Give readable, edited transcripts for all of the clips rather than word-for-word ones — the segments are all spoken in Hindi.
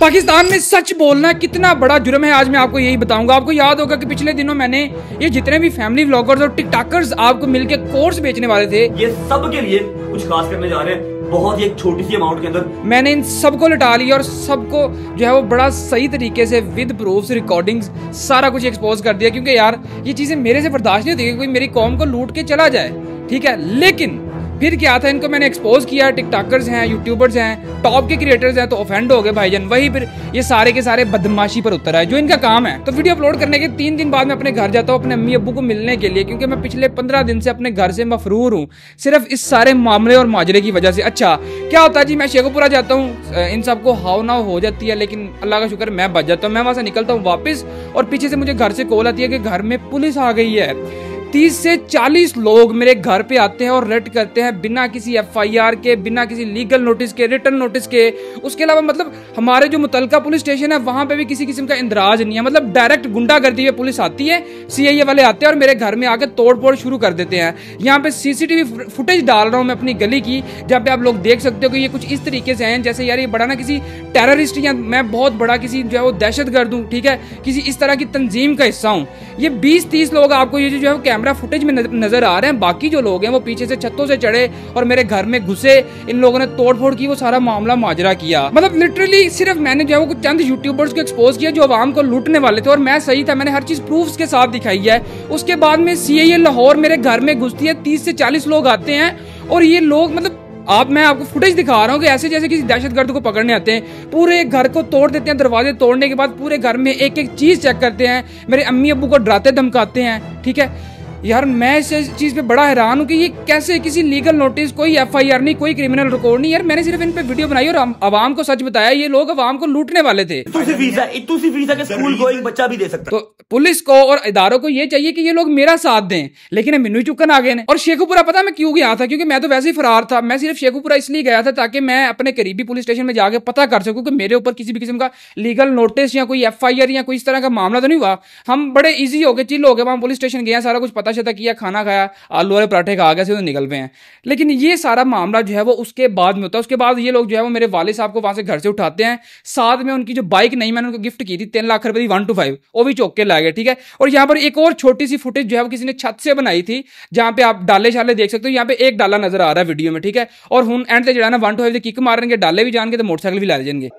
पाकिस्तान में सच बोलना कितना बड़ा जुर्म है, आज मैं आपको यही बताऊंगा। आपको याद होगा कि पिछले दिनों मैंने ये जितने भी फैमिली व्लॉगर्स और टिकटॉकर्स आपको मिलके कोर्स बेचने वाले थे, ये सब के लिए कुछ खास करने जा रहे हैं, बहुत ही एक छोटी सी अमाउंट के अंदर। मैंने इन सबको लटा लिया और सबको जो है वो बड़ा सही तरीके से विद प्रूफ्स रिकॉर्डिंग्स सारा कुछ एक्सपोज कर दिया, क्योंकि यार ये चीजें मेरे से बर्दाश्त नहीं होती कि कोई मेरी कौम को लूट के चला जाए, ठीक है। लेकिन फिर क्या था, इनको मैंने एक्सपोज किया, टिकटॉकर्स हैं, यूट्यूबर्स हैं, टॉप के क्रिएटर्स हैं, तो ऑफेंड हो गए भाईजान। वही फिर ये सारे के सारे बदमाशी पर उतर आए जो इनका काम है। तो वीडियो अपलोड करने के 3 दिन बाद मैं अपने घर जाता हूँ अपने अम्मी अब्बू को मिलने के लिए, क्योंकि मैं पिछले 15 दिन से अपने घर से मफरूर हूँ सिर्फ इस सारे मामले और माजरे की वजह से। अच्छा क्या होता है जी, मैं शेखुपुरा जाता हूँ, इन सबको हाव नाव हो जाती है, लेकिन अल्लाह का शुक्र मैं बच जाता हूँ। मैं वहां से निकलता हूँ वापस और पीछे से मुझे घर से कॉल आती है कि घर में पुलिस आ गई है। 30 से 40 लोग मेरे घर पे आते हैं और रेड करते हैं बिना किसी FIR के, बिना किसी लीगल नोटिस के, रिटर्न नोटिस के। उसके अलावा मतलब हमारे जो मुतलका पुलिस स्टेशन है वहां पे भी किसी किस्म का इंदराज नहीं है, मतलब डायरेक्ट गुंडागर्दी में पुलिस आती है, CIA वाले आते हैं और मेरे घर में आके तोड़ फोड़ शुरू कर देते हैं। यहाँ पे CCTV फुटेज डाल रहा हूँ मैं अपनी गली की, जहाँ पे आप लोग देख सकते हो कि ये कुछ इस तरीके से हैं जैसे यार ये बड़ा ना किसी टेररिस्ट या मैं बहुत बड़ा किसी जो है वो दहशतगर्द हूँ, ठीक है, किसी इस तरह की तंजीम का हिस्सा हूँ। ये 20-30 लोग आपको ये जो है कैमरा फुटेज में नजर आ रहे हैं, बाकी जो लोग हैं वो पीछे से छतों से चढ़े और मेरे घर में घुसे, इन लोगों ने तोड़फोड़ की, वो सारा मामला माजरा किया। मतलब लिटरली सिर्फ मैंने जो है वो कुछ चंद यूट्यूबर्स को एक्सपोज किया जो आवाम को लूटने वाले थे, और मैं सही था, मैंने हर चीज प्रूफ्स के साथ दिखाई है। उसके बाद में CIA लाहौर मेरे घर में घुसती है, 30 से 40 लोग आते हैं और ये लोग मतलब मैं आपको फुटेज दिखा रहा हूँ कि ऐसे जैसे किसी दहशतगर्द को पकड़ने आते हैं, पूरे घर को तोड़ देते हैं। दरवाजे तोड़ने के बाद पूरे घर में एक एक चीज चेक करते हैं, मेरे अम्मी अब्बू को डराते धमकाते हैं, ठीक है। यार मैं इस चीज पे बड़ा हैरान हूँ कि ये कैसे किसी लीगल नोटिस, कोई FIR नहीं, कोई क्रिमिनल रिकॉर्ड नहीं। यार मैंने सिर्फ इन पे वीडियो बनाई और आवाम को सच बताया, ये लोग आवाम को लूटने वाले थे। इतू सी वीजा के स्कूल को एक बच्चा भी दे सकता। तो पुलिस को और इदारों को ये चाहिए कि ये लोग मेरा साथ दें, लेकिन मैनू ही चुकन आ गए ने। और शेखुपुरा पता मैं क्यों गया था, क्योंकि मैं तो वैसे ही फरार था। मैं सिर्फ शेखुपुरा इसलिए गया था ताकि मैं अपने करीबी पुलिस स्टेशन में जाके पता कर सकूं कि मेरे ऊपर किसी भी किस्म का लीगल नोटिस या कोई FIR या कोई इस तरह का मामला तो नहीं हुआ। हम बड़े ईजी हो गए, चिल हो गए, वहां पुलिस स्टेशन गए, सारा कुछ पता शता किया, खाना खाया, आलू वाले पराठे खा गए, तो निकल गए हैं। लेकिन ये सारा मामला जो है वो उसके बाद में होता है। उसके बाद ये लोग जो है वो मेरे वालिद साहब को वहां से घर से उठाते हैं, साथ में उनकी जो बाइक नहीं मैंने उनको गिफ्ट की थी 3 लाख रुपए की 1 to 5, वो भी चौक के ला गए, ठीक है। और यहाँ पर एक और छोटी सी फुटेज जो है वो किसी ने छत से बनाई थी, जहां पे आप डाले शाले देख सकते हो। यहाँ पे एक डाला नजर आ रहा है वीडियो में, ठीक है। और हुन एंड से जो है ना 1 to 5 किक मारेंगे, डाले भी जाएंगे तो मोटरसाइकिल भी ला जाएंगे।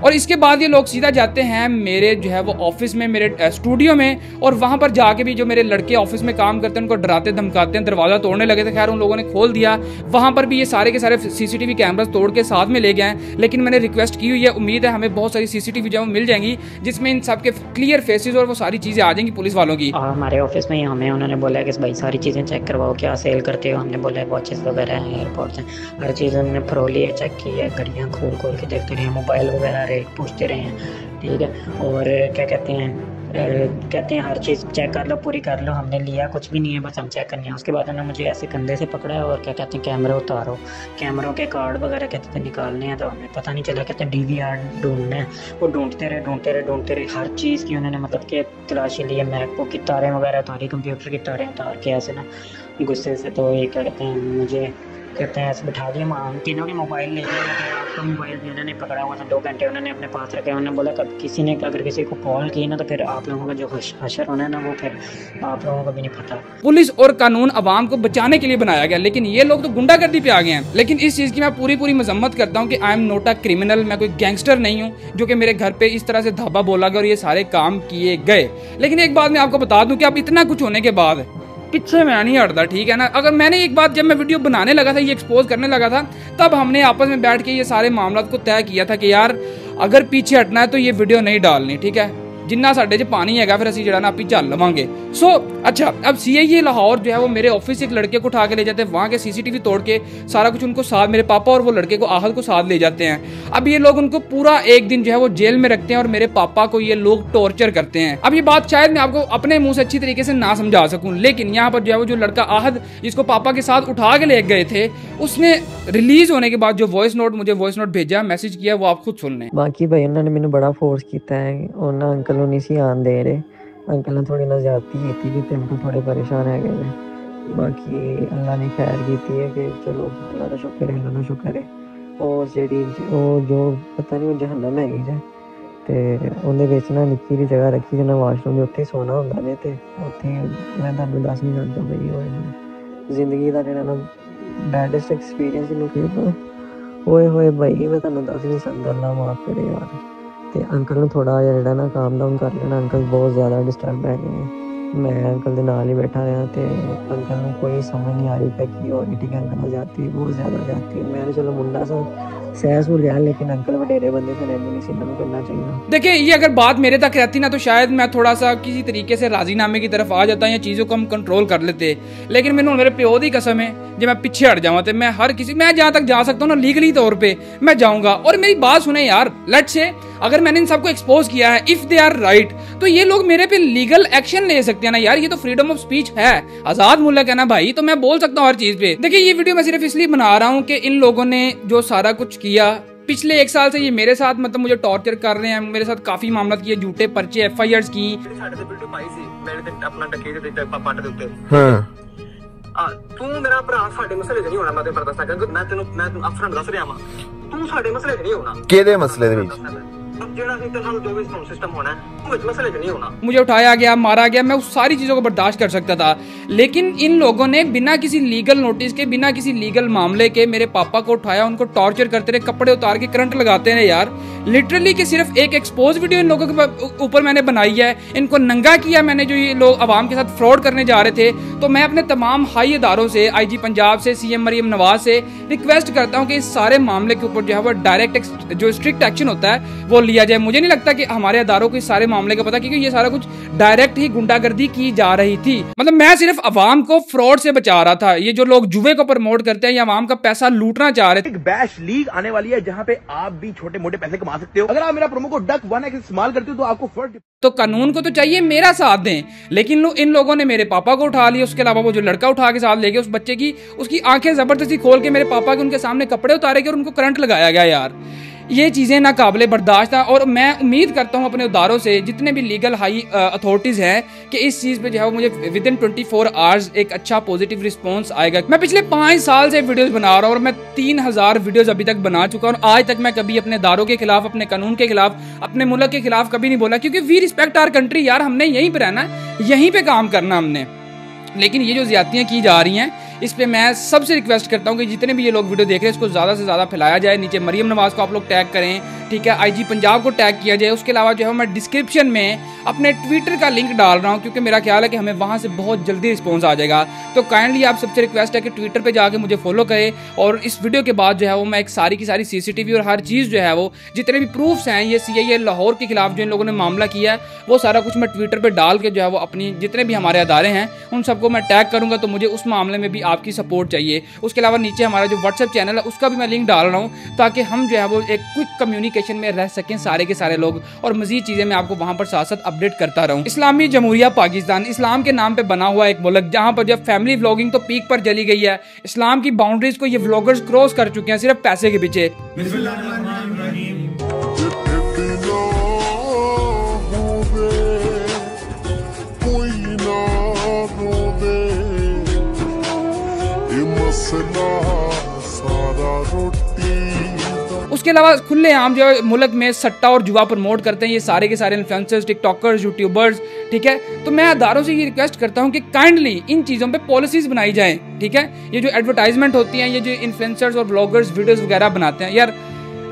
और इसके बाद ये लोग सीधा जाते हैं मेरे जो है वो ऑफिस में, मेरे स्टूडियो में, और वहां पर जाके भी जो मेरे लड़के ऑफिस में काम करते हैं उनको डराते धमकाते हैं, दरवाजा तोड़ने लगे थे। खैर उन लोगों ने खोल दिया, वहां पर भी ये सारे के सारे CCTV कैमरास तोड़ के साथ में ले गए हैं। लेकिन मैंने रिक्वेस्ट की हुई है, उम्मीद है हमें बहुत सारी CCTV जो मिल जाएंगी जिसमें इन सब के क्लियर फेसेस और वो सारी चीजें आ जाएंगी पुलिस वालों की। हमारे ऑफिस में हमें उन्होंने बोला कि भाई सारी चीज़ें चेक करवाओ, क्या सेल करते हो। हमने बोला वॉचेस वगैरह हैं, एयरपोर्ट्स हैं, हर चीज़ उन्होंने फरोली है, चेक की है, घड़ियाँ खोल खोल के देखते रहे, मोबाइल वगैरह रेट पूछते रहे, ठीक है। और क्या कहते हैं हर चीज़ चेक कर लो, पूरी कर लो। हमने लिया कुछ भी नहीं है, बस हम चेक करनी है। उसके बाद उन्होंने मुझे ऐसे कंधे से पकड़ा है और क्या कहते हैं कैमरा उतारो, कैमरों के कार्ड वगैरह कहते थे निकालने हैं, तो हमें पता नहीं चला। कहते हैं DVR ढूंढना है, वो ढूंढते रहे, हर चीज़ की उन्होंने मतलब कि तलाशी ली है। मैकबुक की तारें वगैरह उतारी, कंप्यूटर की तारें उतार के ऐसे ना गुस्से से। तो ये क्या कहते हैं मुझे कहते हैं ऐसे बिठा दिया, हम तीनों के मोबाइल ले गए। आपका मोबाइल भी उन्होंने पकड़ा हुआ था, 2 घंटे उन्होंने अपने पास रखे। उन्होंने बोला कब किसी ने अगर किसी को कॉल की ना तो फिर आप लोगों का जो हशर होना है ना वो फिर आप लोगों को भी नहीं पता। पुलिस और कानून अवाम को बचाने के लिए बनाया गया, लेकिन ये लोग तो गुंडागर्दी पे आ गए हैं। लेकिन इस चीज की मैं पूरी मजम्मत करता हूँ कि I am not a criminal, मैं कोई गैंगस्टर नहीं हूँ जो कि मेरे घर पे इस तरह से धाबा बोला गया और ये सारे काम किए गए। लेकिन एक बात मैं आपको बता दूं कि अब इतना कुछ होने के बाद पीछे मैं नहीं हटता, ठीक है ना। अगर मैंने एक बात, जब मैं वीडियो बनाने लगा था, ये एक्सपोज करने लगा था, तब हमने आपस में बैठ के ये सारे मामला को तय किया था कि यार अगर पीछे हटना है तो ये वीडियो नहीं डालनी, ठीक है। जिन्ना साढ़े च पानी है फिर असं जरा आपी चल लवेंगे। सो अच्छा, अब CIA लाहौर जो है वो मेरे ऑफिस से एक लड़के को उठा के ले जाते हैं, वहाँ के CCTV तोड़ के सारा कुछ उनको साथ, मेरे पापा और वो लड़के को आहद को साथ ले जाते हैं। अब ये लोग उनको पूरा एक दिन जो है वो जेल में रखते हैं और मेरे पापा को ये लोग टॉर्चर करते हैं। अब ये बात शायद मैं आपको अपने मुंह से अच्छी तरीके से ना समझा सकूं, लेकिन यहाँ पर जो है वो जो लड़का आहद जिसको पापा के साथ उठा के ले गए थे, उसने रिलीज होने के बाद जो मुझे वॉइस नोट भेजा, मैसेज किया, वो आप खुद सुन लें। बाकी भाई उन्होंने मैंने बड़ा फोर्स किया है, उन्होंने अंकल नहीं सी आन दे रहे, अंकल ने थोड़ी ना ज्यादती की थी, अंकल थोड़े परेशान है गए। बाकी अल्लाह ने खैर की है कि चलो अल्लाह का शुक्र है, अल्लाह का शुक्र है। और जो पता नहीं जहन्नम हैगी जे ते ਉਹਦੇ ਵਿੱਚ ਨਾ ਨਿੱਕੀ ਜਿਹੀ ਜਗ੍ਹਾ ਰੱਖੀ ਜਿਹਨਾਂ ਵਾਸ਼ਰੂਮ ਦੇ ਉੱਥੇ ਸੋਣਾ ਹੁੰਦਾ ਨੇ ਤੇ ਉੱਥੇ ਮੈਂ ਤੁਹਾਨੂੰ ਦੱਸ ਨਹੀਂ ਸਕਦਾ ਬਈ ਉਹ ਜ਼ਿੰਦਗੀ ਦਾ ਜਿਹੜਾ ਨਾ ਬੈਡੈਸਟ ਐਕਸਪੀਰੀਅੰਸ ਇਹਨੂੰ ਕਹਿੰਦਾ ਓਏ ਹੋਏ ਬਈ ਮੈਂ ਤੁਹਾਨੂੰ ਦੱਸ ਨਹੀਂ ਸਕਦਾ। ਅੱਲਾ ਮਾਫ ਕਰੇ ਯਾਰ। ਤੇ ਅੰਕਲ ਨੂੰ ਥੋੜਾ ਜਿਹਾ ਜਿਹੜਾ ਨਾ ਕਾਮ ਡਾਊਨ ਕਰ ਲੈਣਾ। ਅੰਕਲ ਬਹੁਤ ਜ਼ਿਆਦਾ ਡਿਸਟਰਬ ਹੈ ਗਏ। मैं अंकल के नाल ही बैठा रहा तो अंकल को कोई समझ नहीं आ रही था कि और ठीक है अंकल जाती बहुत ज़्यादा जाती है। मैंने चलो मुंडा सा सहस हो लिया लेकिन अंकल वडेरे बंदे से नहीं सिद्धम करना चाहिए। देखिए ये अगर बात मेरे तक रहती ना तो शायद मैं थोड़ा सा किसी तरीके से राजीनामे की तरफ आ जाता या चीज़ों को हम कंट्रोल कर लेते, लेकिन मैंने मेरे प्यो की कसम है जब मैं पीछे हट जाऊँ तो मैं हर किसी मैं जहाँ तक जा सकता हूँ ना लीगली तौर पे मैं जाऊँगा। और मेरी बात सुने यार, लेट्स से अगर मैंने इन सबको एक्सपोज किया है, इफ दे आर राइट तो ये लोग मेरे पे लीगल एक्शन ले सकते हैं ना यार। ये तो फ्रीडम ऑफ स्पीच है, आजाद मुल्क है ना भाई, तो मैं बोल सकता हूँ हर चीज पे। देखिए ये वीडियो मैं सिर्फ इसलिए बना रहा हूँ कि इन लोगों ने जो सारा कुछ किया पिछले 1 साल से ये मेरे साथ मतलब मुझे टॉर्चर कर रहे हैं, मेरे साथ काफी मामला किए, झूठे पर्चे FIRs की। तू मेरा भरा साडे मसले च नहीं होना। मैं तेरे पर दसना मैं तेन अपफ्रंट दस रहा हां तू साडे मसले च नहीं होना। केदे मसले दे विच मुझे उठाया गया, मारा गया, मैं उस सारी चीजों को बर्दाश्त कर सकता था, लेकिन इन लोगों ने बिना किसी लीगल नोटिस के, बिना किसी लीगल मामले के मेरे पापा को उठाया, उनको टॉर्चर करते रहे, कपड़े उतार के करंट लगाते रहे यार। लिटरली कि सिर्फ एक एक्सपोज वीडियो इन लोगों के ऊपर मैंने बनाई है, इनको नंगा किया मैंने जो ये लोग अवाम के साथ फ्रॉड करने जा रहे थे। तो मैं अपने तमाम हाई अदारों से, IG पंजाब से, CM मरियम नवाज से रिक्वेस्ट करता हूँ कि इस सारे मामले के ऊपर जो है वो डायरेक्ट जो स्ट्रिक्ट एक्शन होता है वो लिया जाए। मुझे नहीं लगता कि हमारे अदारों को इस सारे मामले का पता, क्योंकि ये सारा कुछ डायरेक्ट ही गुंडागर्दी की जा रही थी। मतलब मैं सिर्फ अवाम को फ्रॉड से बचा रहा था। ये जो लोग जुए को प्रमोट करते हैं या अवाम का पैसा लूटना चाह रहे थे। एक बैश लीग आने वाली है जहां पे आप भी छोटे मोटे पैसे कमा सकते हो। अगर आप मेरा प्रोमो कोड DUCK1X इस्तेमाल करते हो तो आपको फर्स्ट। तो कानून को तो चाहिए मेरा साथ दें, लेकिन इन लोगों ने मेरे पापा को उठा लिया। उसके अलावा वो जो लड़का उठा के साथ ले गए उस बच्चे की, उसकी आंखें जबरदस्ती खोल के मेरे पापा के उनके सामने कपड़े उतारे गए और उनको करंट लगाया गया यार। ये चीज़ें नाकाबिले बर्दाश्त है। और मैं उम्मीद करता हूँ अपने अदारों से, जितने भी लीगल हाई अथॉरिटीज़ हैं, कि इस चीज़ पे जो है मुझे विदिन 24 आवर्स एक अच्छा पॉजिटिव रिस्पांस आएगा। मैं पिछले 5 साल से वीडियोस बना रहा हूँ और मैं 3000 वीडियोस अभी तक बना चुका हूँ। आज तक मैं कभी अपने अदारों के खिलाफ, अपने कानून के खिलाफ, अपने मुल्क के खिलाफ कभी नहीं बोला, क्योंकि वी रिस्पेक्ट आवर कंट्री यार। हमने यहीं पर रहना है, यहीं पर काम करना हमने। लेकिन ये जो ज्यादतियाँ की जा रही हैं इस पे मैं सबसे रिक्वेस्ट करता हूँ कि जितने भी ये लोग वीडियो देख रहे हैं इसको ज़्यादा से ज़्यादा फैलाया जाए। नीचे मरियम नवाज को आप लोग टैग करें, ठीक है, IG पंजाब को टैग किया जाए। उसके अलावा जो है मैं डिस्क्रिप्शन में अपने ट्विटर का लिंक डाल रहा हूँ, क्योंकि मेरा ख्याल है कि हमें वहाँ से बहुत जल्दी रिस्पॉन्स आ जाएगा। तो काइंडली आप सबसे रिक्वेस्ट है कि ट्विटर पर जाके मुझे फॉलो करें। और इस वीडियो के बाद जो है वो मैं एक सारी की सारी CCTV और हर चीज़ जो है वो जितने भी प्रूफ्स हैं ये CIA लाहौर के खिलाफ जो इन लोगों ने मामला किया है वो सारा कुछ मैं ट्विटर पर डाल के जो है वो अपनी जितने भी हमारे अदारे हैं उन सबको मैं टैग करूँगा। तो मुझे उस मामले में भी आपकी सपोर्ट चाहिए। उसके अलावा नीचे हमारा जो WhatsApp चैनल है उसका भी मैं लिंक डाल रहा हूँ, ताकि हम जो है वो एक क्विक कम्युनिकेशन में रह सकें सारे के सारे लोग, और मजीद चीज़ें मैं आपको वहाँ पर साथ साथ अपडेट करता रहूँ। इस्लामी जमहूरिया पाकिस्तान, इस्लाम के नाम पे बना हुआ एक मुल्क जहाँ पर जब फैमिली व्लॉगिंग तो पीक पर चली गई है, इस्लाम की बाउंड्रीज को ये व्लॉगर्स क्रॉस कर चुके हैं सिर्फ पैसे के पीछे। उसके अलावा खुले आम जो मुल्क में सट्टा और जुआ प्रमोट करते हैं ये सारे के सारे इन्फ्लुएंसर्स, टिकटॉकर्स, यूट्यूबर्स, ठीक है। तो मैं अदारों से ये रिक्वेस्ट करता हूँ कि काइंडली इन चीज़ों पे पॉलिसीज बनाई जाएं, ठीक है। ये जो एडवर्टाइजमेंट होती हैं, ये जो इन्फ्लुएंसर्स और ब्लॉगर्स वीडियोस वगैरह बनाते हैं यार,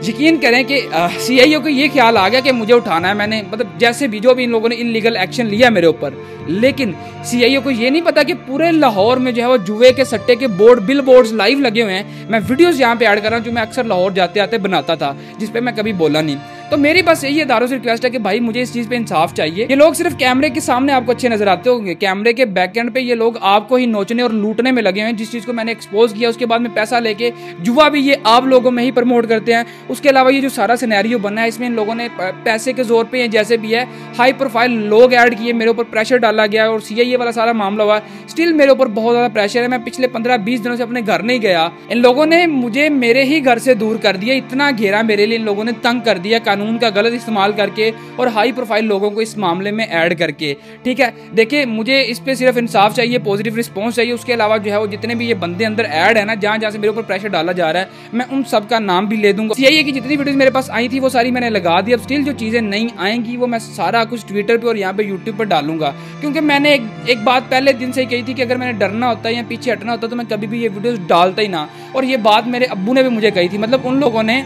यकीन करें कि CIO को ये ख्याल आ गया कि मुझे उठाना है। मैंने मतलब जैसे भी जो भी इन लोगों ने इलीगल एक्शन लिया मेरे ऊपर, लेकिन CIO को ये नहीं पता कि पूरे लाहौर में जो है वो जुए के सट्टे के बोर्ड, बिल बोर्ड्स लाइव लगे हुए हैं। मैं वीडियोस यहाँ पे ऐड कर रहा हूँ जो मैं अक्सर लाहौर जाते आते बनाता था, जिस पे मैं कभी बोला नहीं। तो मेरी बस यही अदारों से रिक्वेस्ट है कि भाई मुझे इस चीज़ पे इंसाफ चाहिए। ये लोग सिर्फ कैमरे के सामने आपको अच्छे नजर आते होंगे, कैमरे के बैक एंड पे ये लोग आपको ही नोचने और लूटने में लगे हुए हैं। जिस चीज़ को मैंने एक्सपोज किया उसके बाद में पैसा लेके जुआ भी ये आप लोगों में ही प्रमोट करते हैं। उसके अलावा ये जो सारा सिनेरियो बना है इसमें इन लोगों ने पैसे के जोर पे जैसे भी है हाई प्रोफाइल लोग ऐड किए, मेरे ऊपर प्रेशर डाला गया और CIA वाला सारा मामला हुआ। स्टिल मेरे ऊपर बहुत ज्यादा प्रेशर है। मैं पिछले 15-20 दिनों से अपने घर नहीं गया। इन लोगों ने मुझे मेरे ही घर से दूर कर दिया, इतना घेरा मेरे लिए इन लोगों ने तंग कर दिया, कानून का गलत इस्तेमाल करके और हाई प्रोफाइल लोगों को इस मामले में ऐड करके। ठीक है, देखिए मुझे इस पे सिर्फ इंसाफ चाहिए, पॉजिटिव रिस्पॉन्स चाहिए। उसके अलावा जो है वो जितने भी ये बंदे अंदर ऐड है ना, जहाँ जहाँ से मेरे ऊपर प्रेशर डाला जा रहा है, मैं उन सब का नाम भी ले दूंगा। यही है कि जितनी वीडियोस मेरे पास आई थी वो सारी मैंने लगा दी। अब स्टिल जो चीजें नहीं आएंगी वो मैं सारा कुछ ट्विटर पे और यहाँ पे यूट्यूब पर डालूंगा, क्योंकि मैंने एक बात पहले दिन से ही कही थी कि अगर मैंने डरना होता है या पीछे हटना होता तो मैं कभी भी ये वीडियोस डालता ही ना। और ये बात मेरे अब्बू ने भी मुझे कही थी, मतलब उन लोगों ने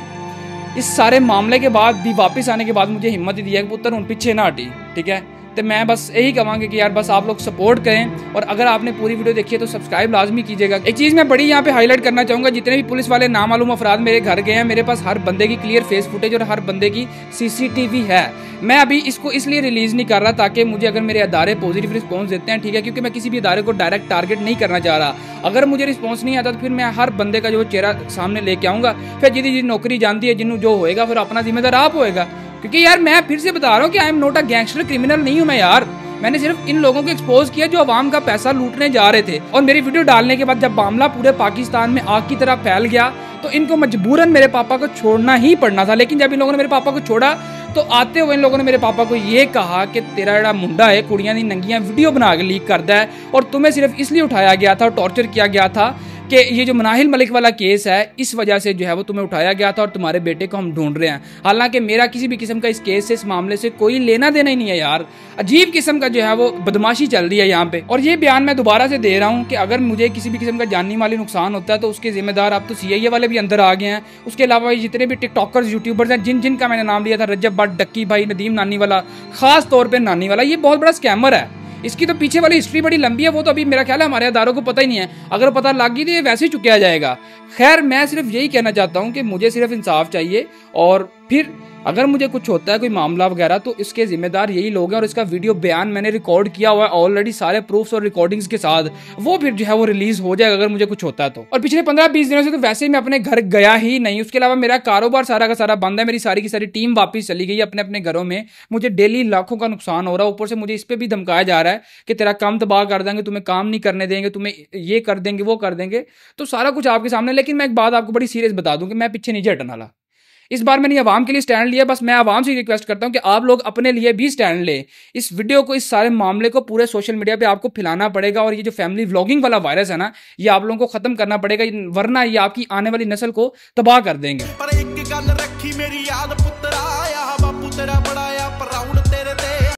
इस सारे मामले के बाद भी वापस आने के बाद मुझे हिम्मत ही दिया कि पुत्र उन पीछे ना हटी। ठीक है, तो मैं बस यही कहूँगा कि यार बस आप लोग सपोर्ट करें, और अगर आपने पूरी वीडियो देखी है तो सब्सक्राइब लाजमी कीजिएगा। एक चीज़ मैं बड़ी यहाँ पे हाईलाइट करना चाहूँगा, जितने भी पुलिस वाले नामालूम अफराद मेरे घर गए हैं, मेरे पास हर बंदे की क्लियर फेस फुटेज और हर बंदे की CCTV है। मैं अभी इसको इसलिए रिलीज नहीं कर रहा ताकि मुझे अगर मेरे अदारे पॉजिटिव रिस्पॉन्स देते हैं, ठीक है, क्योंकि मैं किसी भी अदारे को डायरेक्ट टारगेट नहीं करना चाह रहा। अगर मुझे रिस्पॉन्स नहीं आता तो फिर मैं हर बंदे का जो चेहरा सामने लेके आऊँगा, फिर जितनी नौकरी जानती है जिन्हों जो होएगा फिर अपना जिम्मेदार आप होएगा। क्योंकि यार मैं फिर से बता रहा हूँ कि I am not a gangster, criminal नहीं हूँ मैं यार। मैंने सिर्फ इन लोगों को एक्सपोज किया जो अवाम का पैसा लूटने जा रहे थे। और मेरी वीडियो डालने के बाद जब मामला पूरे पाकिस्तान में आग की तरह फैल गया तो इनको मजबूरन मेरे पापा को छोड़ना ही पड़ना था। लेकिन जब इन लोगों ने मेरे पापा को छोड़ा तो आते हुए इन लोगों ने मेरे पापा को ये कहा कि तेरा जड़ा मुंडा है कुड़ियां दी नंगियां वीडियो बना के लीक करता है, और तुम्हें सिर्फ इसलिए उठाया गया था और टॉर्चर किया गया था कि ये जो मनाहिल मलिक वाला केस है इस वजह से जो है वो तुम्हें उठाया गया था और तुम्हारे बेटे को हम ढूंढ रहे हैं। हालांकि मेरा किसी भी किस्म का इस केस से, इस मामले से कोई लेना देना ही नहीं है यार। अजीब किस्म का जो है वो बदमाशी चल रही है यहाँ पे। और ये बयान मैं दोबारा से दे रहा हूँ कि अगर मुझे किसी भी किस्म का जानी माली नुकसान होता है तो उसके जिम्मेदार अब तो CIA वाले भी अंदर आ गए हैं। उसके अलावा जितने भी टिकटॉकर्स, यूट्यूबर्स हैं, जिन का मैंने नाम लिया था, रजब भट्ट, डक्की भाई, नदीम नानी वाला, खास तौर पर नानी वाला, ये बहुत बड़ा स्कैमर है। इसकी तो पीछे वाली हिस्ट्री बड़ी लंबी है, वो तो अभी मेरा ख्याल है हमारे अदारों को पता ही नहीं है। अगर पता लग गई तो ये वैसे ही चुकाया जाएगा। खैर मैं सिर्फ यही कहना चाहता हूँ कि मुझे सिर्फ इंसाफ चाहिए, और फिर अगर मुझे कुछ होता है कोई मामला वगैरह तो इसके जिम्मेदार यही लोग हैं। और इसका वीडियो बयान मैंने रिकॉर्ड किया हुआ है ऑलरेडी सारे प्रूफ्स और रिकॉर्डिंग्स के साथ, वो फिर जो है वो रिलीज हो जाएगा अगर मुझे कुछ होता है तो। और पिछले 15-20 दिनों से तो वैसे ही मैं अपने घर गया ही नहीं। उसके अलावा मेरा कारोबार सारा का सारा बंद है, मेरी सारी की सारी टीम वापस चली गई अपने अपने घरों में। मुझे डेली लाखों का नुकसान हो रहा है, ऊपर से मुझे इस पर भी धमकाया जा रहा है कि तेरा काम तबाह कर देंगे, तुम्हें काम नहीं करने देंगे, तुम्हें ये कर देंगे, वो कर देंगे। तो सारा कुछ आपके सामने। लेकिन मैं एक बात आपको बड़ी सीरियस बता दूं कि मैं पीछे नहीं हटने वाला। इस बार मैंने आवाम के लिए स्टैंड लिया। बस मैं आवाम से रिक्वेस्ट करता हूं कि आप लोग अपने लिए भी स्टैंड लें। इस वीडियो को, इस सारे मामले को पूरे सोशल मीडिया पे आपको फैलाना पड़ेगा। और ये जो फैमिली व्लॉगिंग वाला वायरस है ना, ये आप लोगों को खत्म करना पड़ेगा, वरना ये आपकी आने वाली नस्ल को तबाह कर देंगे। पर एक गल रखी मेरी याद पुत्रा, बापू तेरा बड़ा